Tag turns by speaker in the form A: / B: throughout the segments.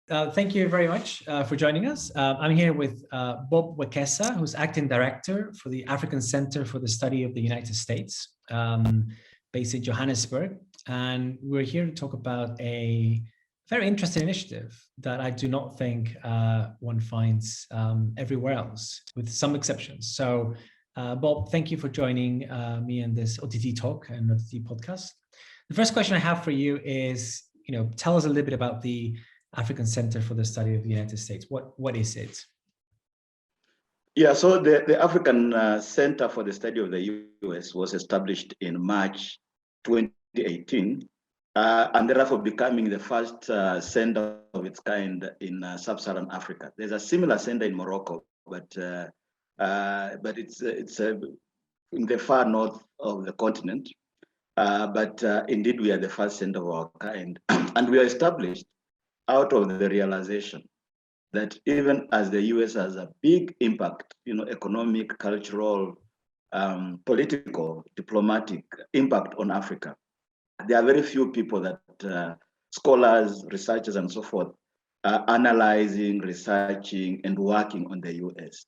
A: Thank you very much for joining us. I'm here with Bob Wekesa, who's Acting Director for the African Center for the Study of the United States, based in Johannesburg. And we're here to talk about a very interesting initiative that I do not think one finds everywhere else, with some exceptions. So, Bob, thank you for joining me in this OTT Talk and OTT podcast. The first question I have for you is, tell us a little bit about the African Center for the Study of the United States. What is it?
B: Yeah, so the African Center for the Study of the US was established in March 2018, and therefore becoming the first center of its kind in sub-Saharan Africa. There's a similar center in Morocco, but it's in the far north of the continent. But indeed, we are the first center of our kind, and we are established out of the realization that even as the US has a big impact, economic, cultural, political, diplomatic impact on Africa, there are very few people that scholars, researchers, and so forth are analyzing, researching, and working on the US.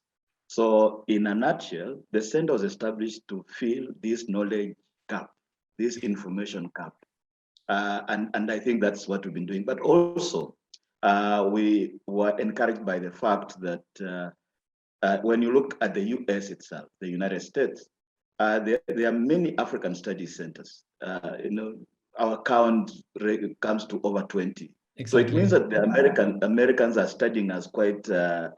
B: So in a nutshell, the center was established to fill this knowledge gap, this information gap. And I think that's what we've been doing. But also, we were encouraged by the fact that when you look at the US itself, the United States, there are many African studies centers. Our count comes to over 20. Exactly. So it means that the Americans are studying us quite a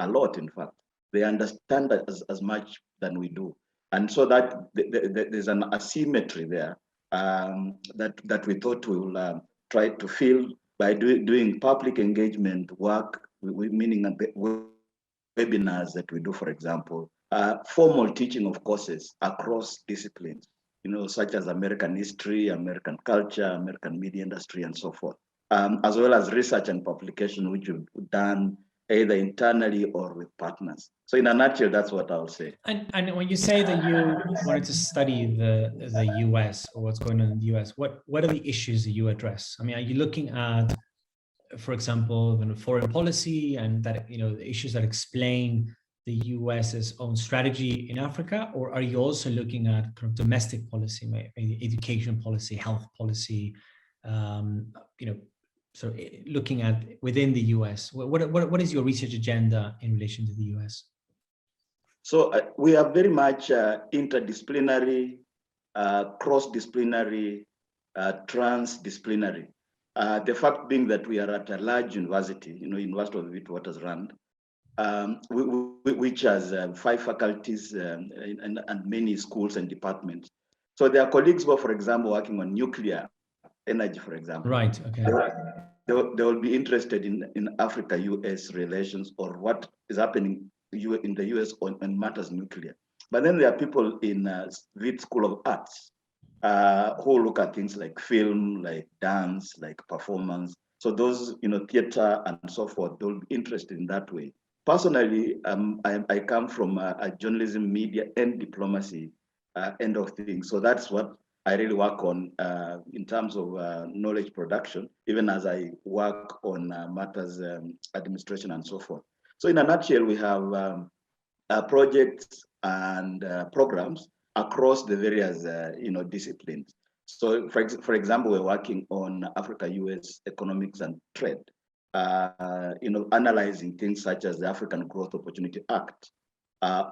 B: lot, in fact. They understand us as much than we do. And so that there's an asymmetry there. That we thought we'll try to fill by doing public engagement work, meaning webinars that we do, for example, formal teaching of courses across disciplines, such as American history, American culture, American media industry, and so forth, as well as research and publication, which we've done either internally or with partners. So in a nutshell, that's what I'll say.
A: And when you say that you wanted to study the US or what's going on in the US, what are the issues that you address? I mean, are you looking at, for example, foreign policy and that, the issues that explain the US's own strategy in Africa, or are you also looking at kind of domestic policy, maybe education policy, health policy, so looking at within the US, what is your research agenda in relation to the US?
B: So we are very much interdisciplinary, cross-disciplinary, transdisciplinary. The fact being that we are at a large university, University of Witwatersrand, which has 5 faculties and many schools and departments. So there are colleagues who are, for example, working on nuclear energy, for example.
A: Right, okay.
B: They will be interested in Africa-US relations or what is happening in the US on matters nuclear. But then there are people in Wit School of Arts who look at things like film, like dance, like performance. So those, theater and so forth, they'll be interested in that way. Personally, I come from a journalism, media, and diplomacy end of things. So that's what I really work on in terms of knowledge production, even as I work on matters administration and so forth. So in a nutshell, we have projects and programs across the various disciplines. So for example, we're working on Africa-US economics and trade, analyzing things such as the African Growth Opportunity Act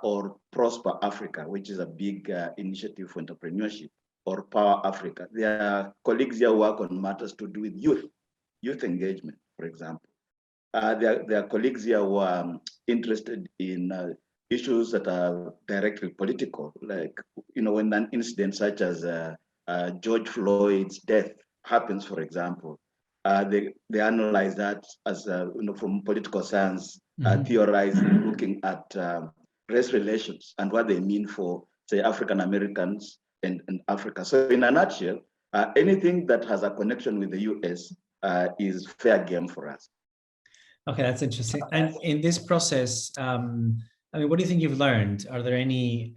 B: or Prosper Africa, which is a big initiative for entrepreneurship, or Power Africa. There are colleagues here who work on matters to do with youth engagement, for example. There are colleagues here who are interested in issues that are directly political, like, when an incident such as George Floyd's death happens, for example, they analyze that as, from political science, theorizing, looking at race relations and what they mean for, say, African Americans and Africa. So in a nutshell, anything that has a connection with the US is fair game for us.
A: Okay, that's interesting. And in this process, what do you think you've learned? Are there any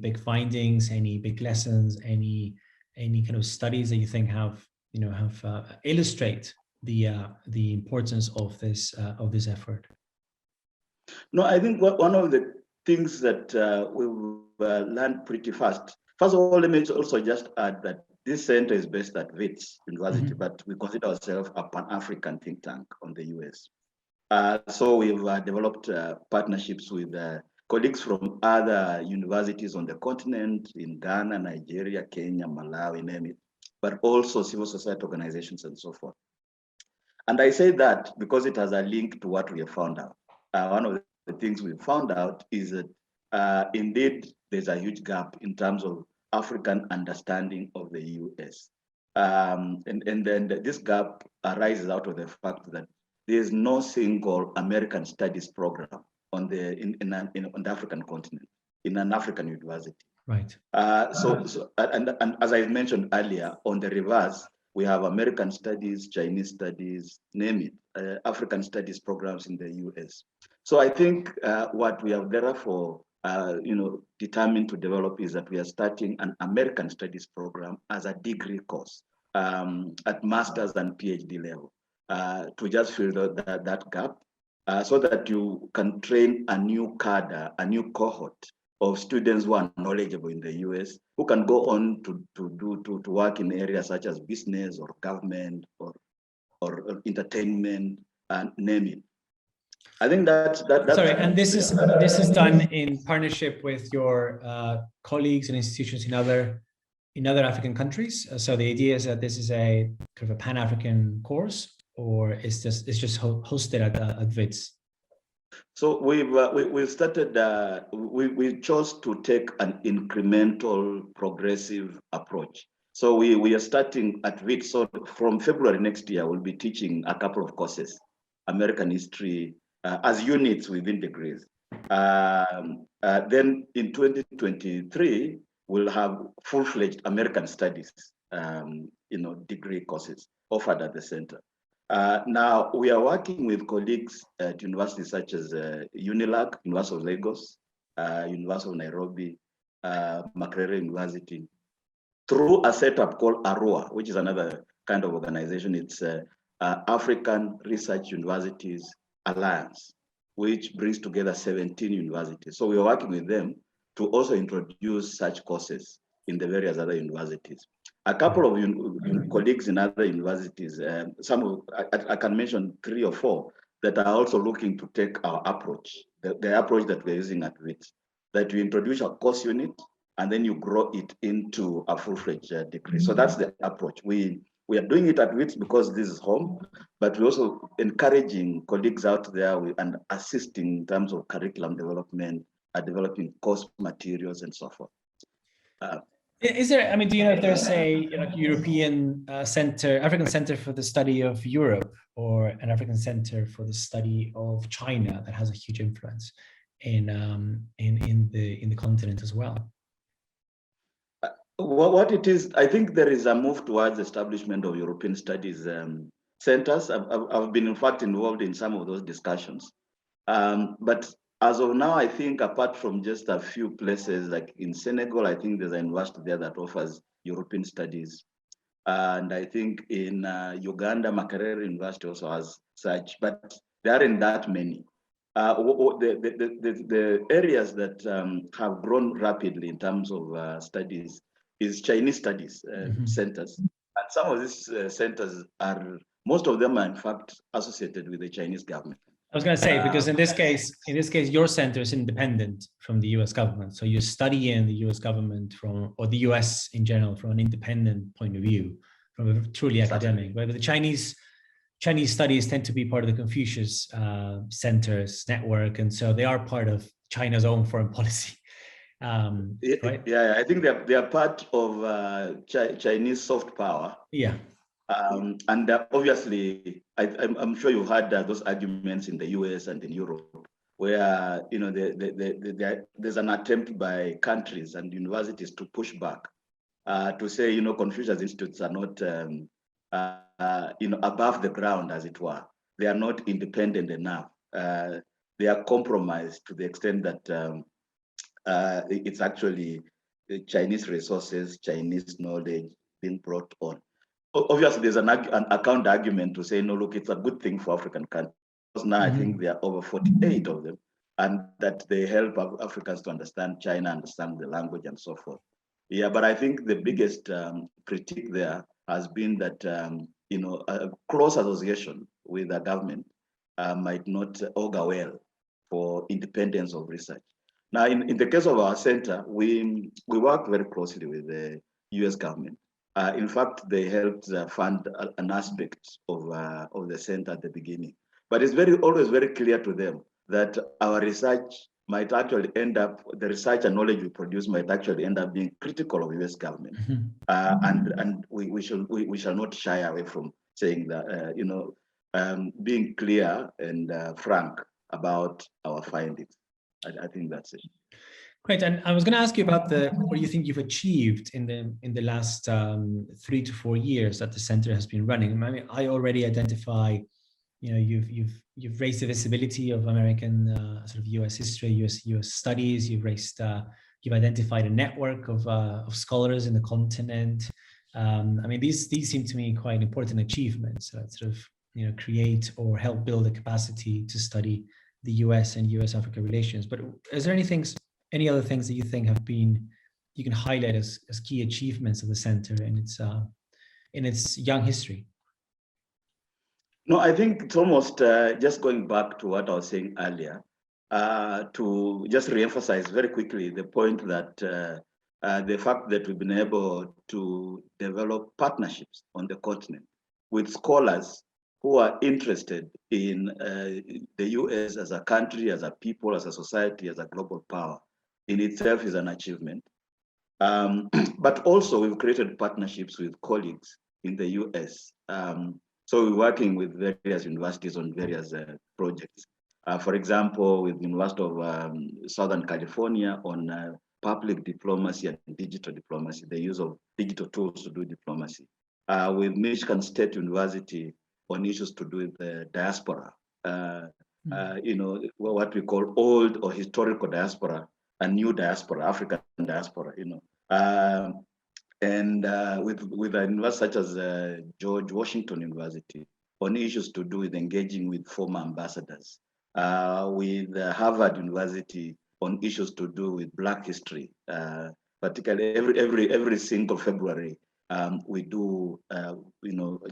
A: big findings, any big lessons, any kind of studies that you think have illustrate the importance of this effort?
B: No, I think one of the things that we've learned pretty fast. First of all, let me also just add that this center is based at Wits University, but we consider ourselves a Pan-African think tank on the US. So we've developed partnerships with colleagues from other universities on the continent, in Ghana, Nigeria, Kenya, Malawi, name it, but also civil society organizations and so forth. And I say that because it has a link to what we have found out. One of the things we found out is that indeed there's a huge gap in terms of African understanding of the US. And then this gap arises out of the fact that there is no single American studies program on the African continent, in an African university.
A: Right.
B: And as I mentioned earlier, on the reverse, we have American studies, Chinese studies, name it, African studies programs in the US. So I think what we have therefore determined to develop is that we are starting an American studies program as a degree course at master's and PhD level to just fill that gap so that you can train a new cadre, a new cohort of students who are knowledgeable in the US, who can go on to work in areas such as business or government or entertainment, and name it. I think that's
A: sorry, and this is done in partnership with your colleagues and institutions in other African countries. So the idea is that this is a kind of a Pan-African course, or it's just hosted at WITS.
B: So we've started. We chose to take an incremental, progressive approach. So we are starting at WITS. So from February next year, we'll be teaching a couple of courses, American history, as units within degrees. Then in 2023, we'll have full-fledged American studies, degree courses offered at the center. Now we are working with colleagues at universities such as UNILAG, University of Lagos, University of Nairobi, Makerere University, through a setup called ARUA, which is another kind of organization. It's African Research Universities Alliance, which brings together 17 universities. So we are working with them to also introduce such courses in the various other universities. A couple of colleagues in other universities, I can mention 3 or 4 that are also looking to take our approach, the approach that we're using at WITS, that you introduce a course unit and then you grow it into a full-fledged degree. So that's the approach. We are doing it at WITS because this is home, but we're also encouraging colleagues out there and assisting in terms of curriculum development, developing course materials and so forth.
A: Is there, I mean, do you know if there's a European center, African Center for the Study of Europe, or an African Center for the Study of China that has a huge influence in the continent as well?
B: What it is, I think there is a move towards the establishment of European studies centers. I've been, in fact, involved in some of those discussions. But as of now, I think apart from just a few places, like in Senegal, I think there's a university there that offers European studies. And I think in Uganda, Makerere University also has such, but there aren't that many. The areas that have grown rapidly in terms of studies is Chinese studies centers. And some of these centers most of them are in fact associated with the Chinese government.
A: I was going to say, because in this case, your center is independent from the U.S. government. So you study in the U.S. government or the U.S. in general from an independent point of view, from a truly academic. But the Chinese studies tend to be part of the Confucius Center's network, and so they are part of China's own foreign policy. Right?
B: Yeah, I think they are part of Chinese soft power.
A: Yeah.
B: And obviously, I'm sure you've had those arguments in the US and in Europe, where there's an attempt by countries and universities to push back, to say Confucius institutes are not above the ground, as it were. They are not independent enough. They are compromised to the extent that it's actually Chinese resources, Chinese knowledge being brought on. obviously there's an account argument to say, no, look, it's a good thing for African countries. Because now I think there are over 48 of them, and that they help Africans to understand China, understand the language and so forth. Yeah, but I think the biggest critique there has been that, a close association with the government might not augur well for independence of research. Now, in the case of our center, we work very closely with the US government. In fact, they helped fund an aspect of the center at the beginning. But it's always very clear to them that our research might actually end up, the research and knowledge we produce might actually end up being critical of US government. And we shall not shy away from saying that, being clear and frank about our findings. I think that's it.
A: Great, and I was going to ask you about what you think you've achieved in the last 3 to 4 years that the center has been running. I mean, I already identify, you've raised the visibility of American sort of U.S. history, U.S. studies. You've identified a network of scholars in the continent. I mean, these seem to me quite important achievements. Sort of create or help build a capacity to study the U.S. and U.S.-Africa relations. But is there any other things that you think you can highlight as key achievements of the center in its young history?
B: No, I think it's almost just going back to what I was saying earlier, to just reemphasize very quickly the point that the fact that we've been able to develop partnerships on the continent with scholars who are interested in the US as a country, as a people, as a society, as a global power, in itself is an achievement. But also we've created partnerships with colleagues in the US. So we're working with various universities on various projects. For example, with the University of Southern California on public diplomacy and digital diplomacy, the use of digital tools to do diplomacy. With Michigan State University on issues to do with the diaspora, what we call old or historical diaspora and new diaspora, African diaspora, and with a university such as George Washington University on issues to do with engaging with former ambassadors, with Harvard University on issues to do with Black history, particularly every single February, we do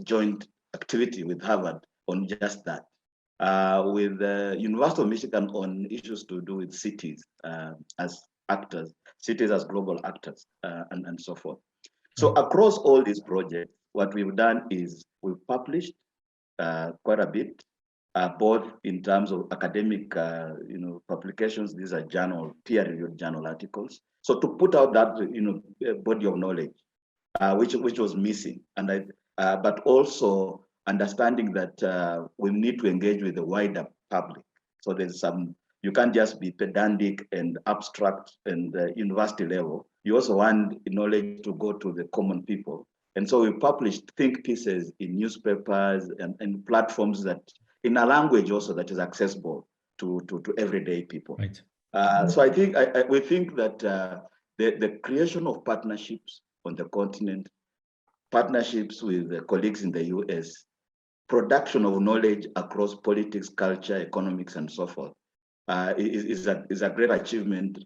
B: joint activity with Harvard on just that. With the University of Michigan on issues to do with cities as actors, cities as global actors, and so forth. So across all these projects, what we've done is we've published quite a bit, both in terms of academic publications. These are peer-reviewed journal articles. So to put out that body of knowledge, which was missing, and but also understanding that we need to engage with the wider public. So there's you can't just be pedantic and abstract and university level. You also want knowledge to go to the common people. And so we published think pieces in newspapers and platforms that in a language also that is accessible to everyday people.
A: Right.
B: So I think we think that the creation of partnerships on the continent, partnerships with the colleagues in the US, production of knowledge across politics, culture, economics, and so forth is a great achievement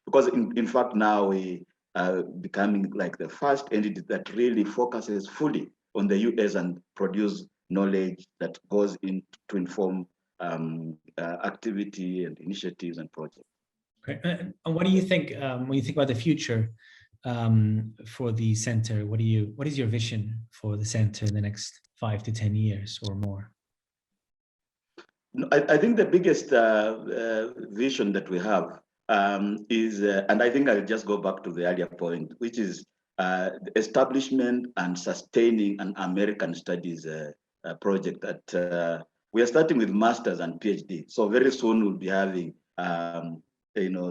B: because in fact now we are becoming like the first entity that really focuses fully on the US and produce knowledge that goes in to inform activity and initiatives and projects.
A: Okay. And what do you think when you think about the future for the center? What is your vision for the center in the next 5 to 10 years or more?
B: I think the biggest vision that we have is, and I think I'll just go back to the earlier point, which is the establishment and sustaining an American studies project that we are starting with masters and PhD. So very soon we'll be having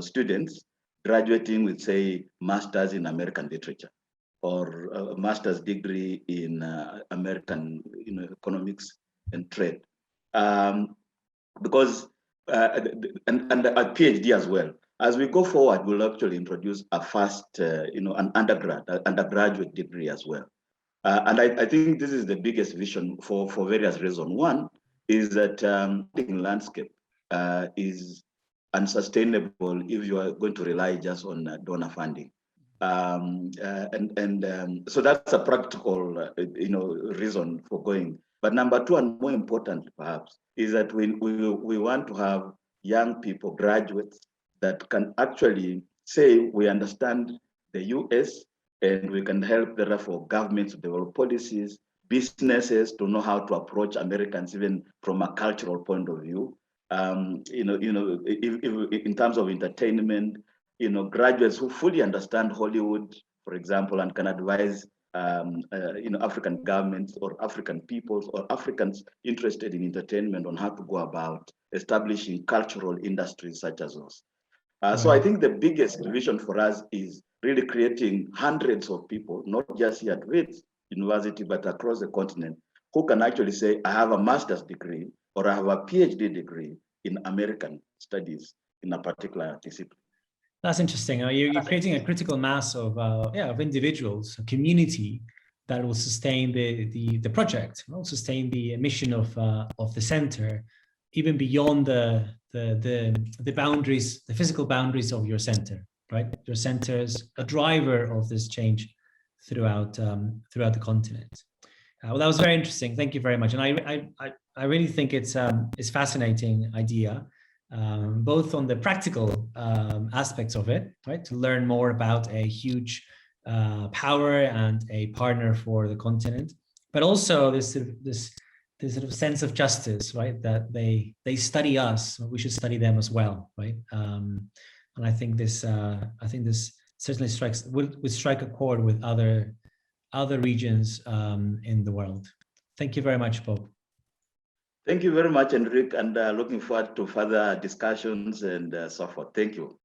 B: students graduating with, say, masters in American literature or a master's degree in American economics and trade. Because and a PhD as well. As we go forward, we'll actually introduce a first, an undergraduate degree as well. And I think this is the biggest vision for various reasons. One is that the landscape is unsustainable if you are going to rely just on donor funding. So that's a practical, reason for going. But number two, and more important perhaps, is that we want to have young people, graduates, that can actually say we understand the US, and we can help therefore governments to develop policies, businesses to know how to approach Americans even from a cultural point of view. If in terms of entertainment, graduates who fully understand Hollywood, for example, and can advise African governments or African peoples or Africans interested in entertainment on how to go about establishing cultural industries such as those. So I think the biggest vision for us is really creating hundreds of people, not just here at Wits University, but across the continent, who can actually say, I have a master's degree or I have a PhD degree in American studies in a particular discipline.
A: That's interesting. You're creating a critical mass of individuals, a community that will sustain the project, will sustain the mission of the center, even beyond the boundaries, the physical boundaries of your center. Right, your center is a driver of this change throughout the continent. Well, that was very interesting. Thank you very much, and I really think it's fascinating idea. Both on the practical aspects of it, right? To learn more about a huge power and a partner for the continent, but also this sort of sense of justice, right? That they study us, we should study them as well, right? And I think this certainly would strike a chord with other regions in the world. Thank you very much, Bob.
B: Thank you very much, Enrique, and looking forward to further discussions and so forth. Thank you.